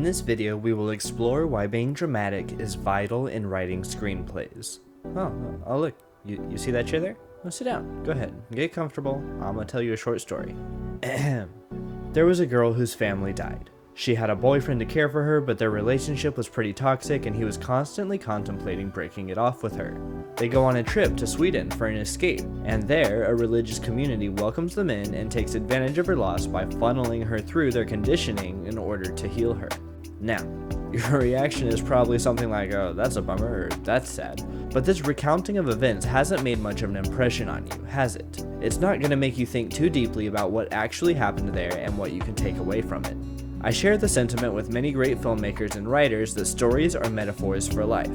In this video, we will explore why being dramatic is vital in writing screenplays. Oh look, you see that chair there? Well, sit down, go ahead, get comfortable, I'm gonna tell you a short story. There was a girl whose family died. She had a boyfriend to care for her, but their relationship was pretty toxic and he was constantly contemplating breaking it off with her. They go on a trip to Sweden for an escape, and there, a religious community welcomes them in and takes advantage of her loss by funneling her through their conditioning in order to heal her. Now, your reaction is probably something like, oh, that's a bummer, or that's sad. But this recounting of events hasn't made much of an impression on you, has it? It's not going to make you think too deeply about what actually happened there and what you can take away from it. I share the sentiment with many great filmmakers and writers that stories are metaphors for life.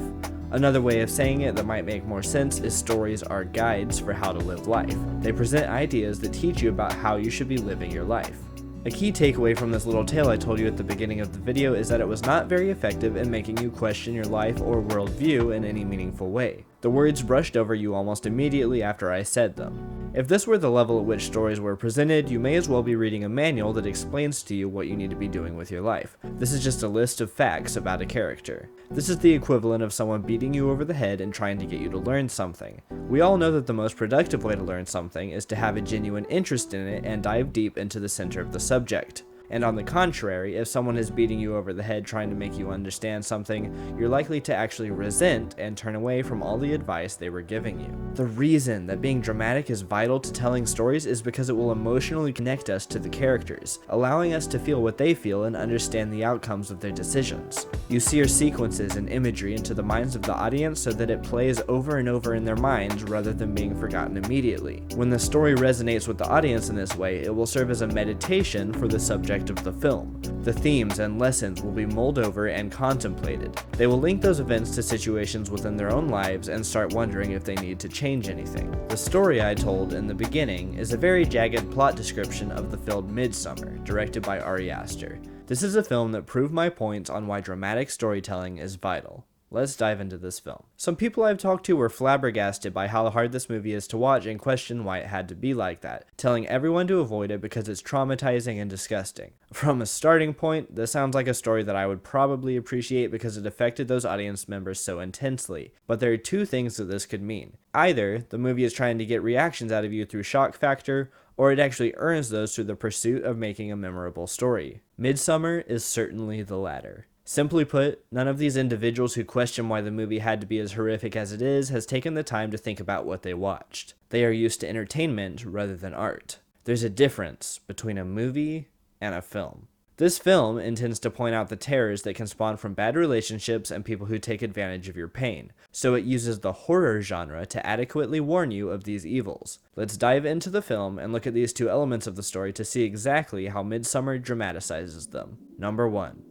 Another way of saying it that might make more sense is stories are guides for how to live life. They present ideas that teach you about how you should be living your life. A key takeaway from this little tale I told you at the beginning of the video is that it was not very effective in making you question your life or worldview in any meaningful way. The words brushed over you almost immediately after I said them. If this were the level at which stories were presented, you may as well be reading a manual that explains to you what you need to be doing with your life. This is just a list of facts about a character. This is the equivalent of someone beating you over the head and trying to get you to learn something. We all know that the most productive way to learn something is to have a genuine interest in it and dive deep into the center of the subject. And on the contrary, if someone is beating you over the head trying to make you understand something, you're likely to actually resent and turn away from all the advice they were giving you. The reason that being dramatic is vital to telling stories is because it will emotionally connect us to the characters, allowing us to feel what they feel and understand the outcomes of their decisions. You sear sequences and imagery into the minds of the audience so that it plays over and over in their minds rather than being forgotten immediately. When the story resonates with the audience in this way, it will serve as a meditation for the subject of the film. The themes and lessons will be mulled over and contemplated. They will link those events to situations within their own lives and start wondering if they need to change anything. The story I told in the beginning is a very jagged plot description of the film Midsommar, directed by Ari Aster. This is a film that proved my points on why dramatic storytelling is vital. Let's dive into this film. Some people I've talked to were flabbergasted by how hard this movie is to watch and question why it had to be like that, telling everyone to avoid it because it's traumatizing and disgusting. From a starting point, this sounds like a story that I would probably appreciate because it affected those audience members so intensely. But there are two things that this could mean. Either the movie is trying to get reactions out of you through shock factor, or it actually earns those through the pursuit of making a memorable story. Midsommar is certainly the latter. Simply put, none of these individuals who question why the movie had to be as horrific as it is has taken the time to think about what they watched. They are used to entertainment rather than art. There's a difference between a movie and a film. This film intends to point out the terrors that can spawn from bad relationships and people who take advantage of your pain, so it uses the horror genre to adequately warn you of these evils. Let's dive into the film and look at these two elements of the story to see exactly how Midsommar dramatizes them. Number 1.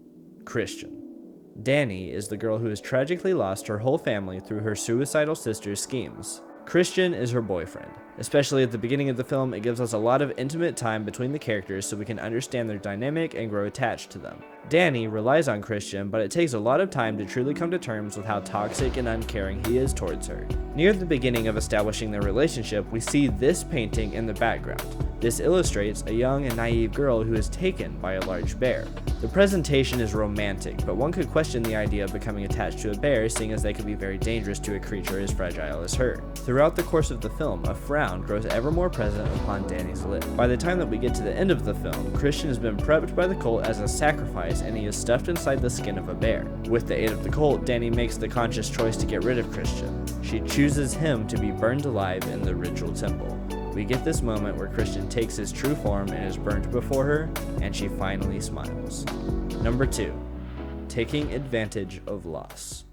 Christian. Danny is the girl who has tragically lost her whole family through her suicidal sister's schemes. Christian is her boyfriend. Especially at the beginning of the film, it gives us a lot of intimate time between the characters so we can understand their dynamic and grow attached to them. Danny relies on Christian, but it takes a lot of time to truly come to terms with how toxic and uncaring he is towards her. Near the beginning of establishing their relationship, we see this painting in the background. This illustrates a young and naive girl who is taken by a large bear. The presentation is romantic, but one could question the idea of becoming attached to a bear, seeing as they could be very dangerous to a creature as fragile as her. Throughout the course of the film, a frown grows ever more present upon Danny's lip. By the time that we get to the end of the film, Christian has been prepped by the cult as a sacrifice and he is stuffed inside the skin of a bear. With the aid of the cult, Danny makes the conscious choice to get rid of Christian. She chooses him to be burned alive in the ritual temple. We get this moment where Christian takes his true form and is burnt before her, and she finally smiles. Number 2. Taking advantage of loss.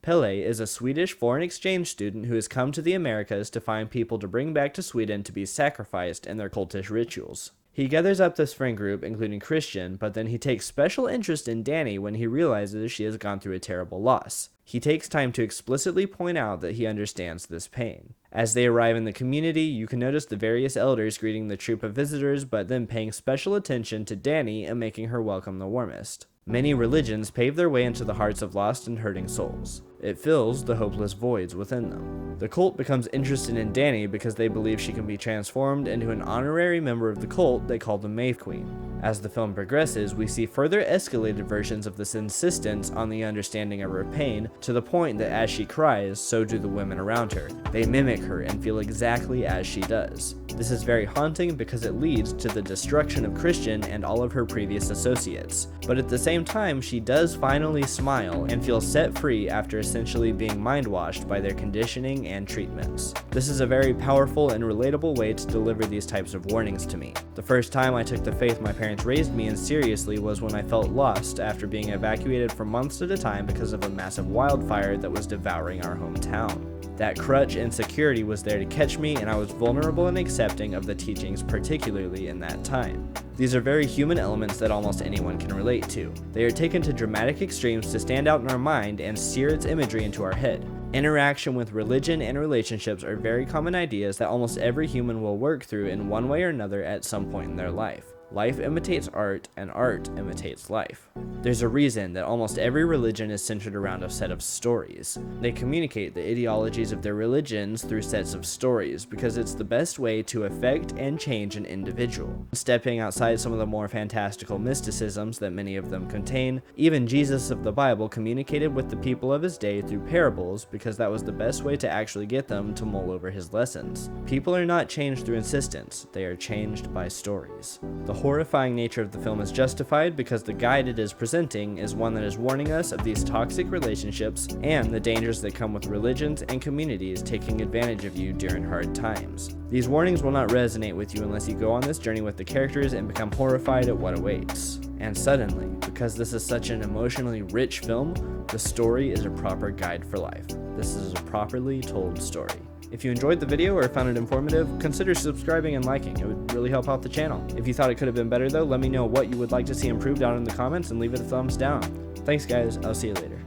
Pelle is a Swedish foreign exchange student who has come to the Americas to find people to bring back to Sweden to be sacrificed in their cultish rituals. He gathers up this friend group, including Christian, but then he takes special interest in Danny when he realizes she has gone through a terrible loss. He takes time to explicitly point out that he understands this pain. As they arrive in the community, you can notice the various elders greeting the troop of visitors, but then paying special attention to Danny and making her welcome the warmest. Many religions pave their way into the hearts of lost and hurting souls. It fills the hopeless voids within them. The cult becomes interested in Danny because they believe she can be transformed into an honorary member of the cult they call the May Queen. As the film progresses, we see further escalated versions of this insistence on the understanding of her pain, to the point that as she cries, so do the women around her. They mimic her and feel exactly as she does. This is very haunting because it leads to the destruction of Christian and all of her previous associates. But at the same time, she does finally smile and feel set free after essentially being mind-washed by their conditioning and treatments. This is a very powerful and relatable way to deliver these types of warnings to me. The first time I took the faith my parents raised me in seriously was when I felt lost after being evacuated for months at a time because of a massive wildfire that was devouring our hometown. That crutch and security was there to catch me, and I was vulnerable and accepting of the teachings, particularly in that time. These are very human elements that almost anyone can relate to. They are taken to dramatic extremes to stand out in our mind and sear its imagery into our head. Interaction with religion and relationships are very common ideas that almost every human will work through in one way or another at some point in their life. Life imitates art, and art imitates life. There's a reason that almost every religion is centered around a set of stories. They communicate the ideologies of their religions through sets of stories because it's the best way to affect and change an individual. Stepping outside some of the more fantastical mysticisms that many of them contain, even Jesus of the Bible communicated with the people of his day through parables because that was the best way to actually get them to mull over his lessons. People are not changed through insistence, they are changed by stories. The horrifying nature of the film is justified because the guide it is presenting is one that is warning us of these toxic relationships and the dangers that come with religions and communities taking advantage of you during hard times. These warnings will not resonate with you unless you go on this journey with the characters and become horrified at what awaits. And suddenly, because this is such an emotionally rich film, the story is a proper guide for life. This is a properly told story. If you enjoyed the video or found it informative, consider subscribing and liking. It would really help out the channel. If you thought it could have been better though, let me know what you would like to see improved down in the comments and leave it a thumbs down. Thanks guys, I'll see you later.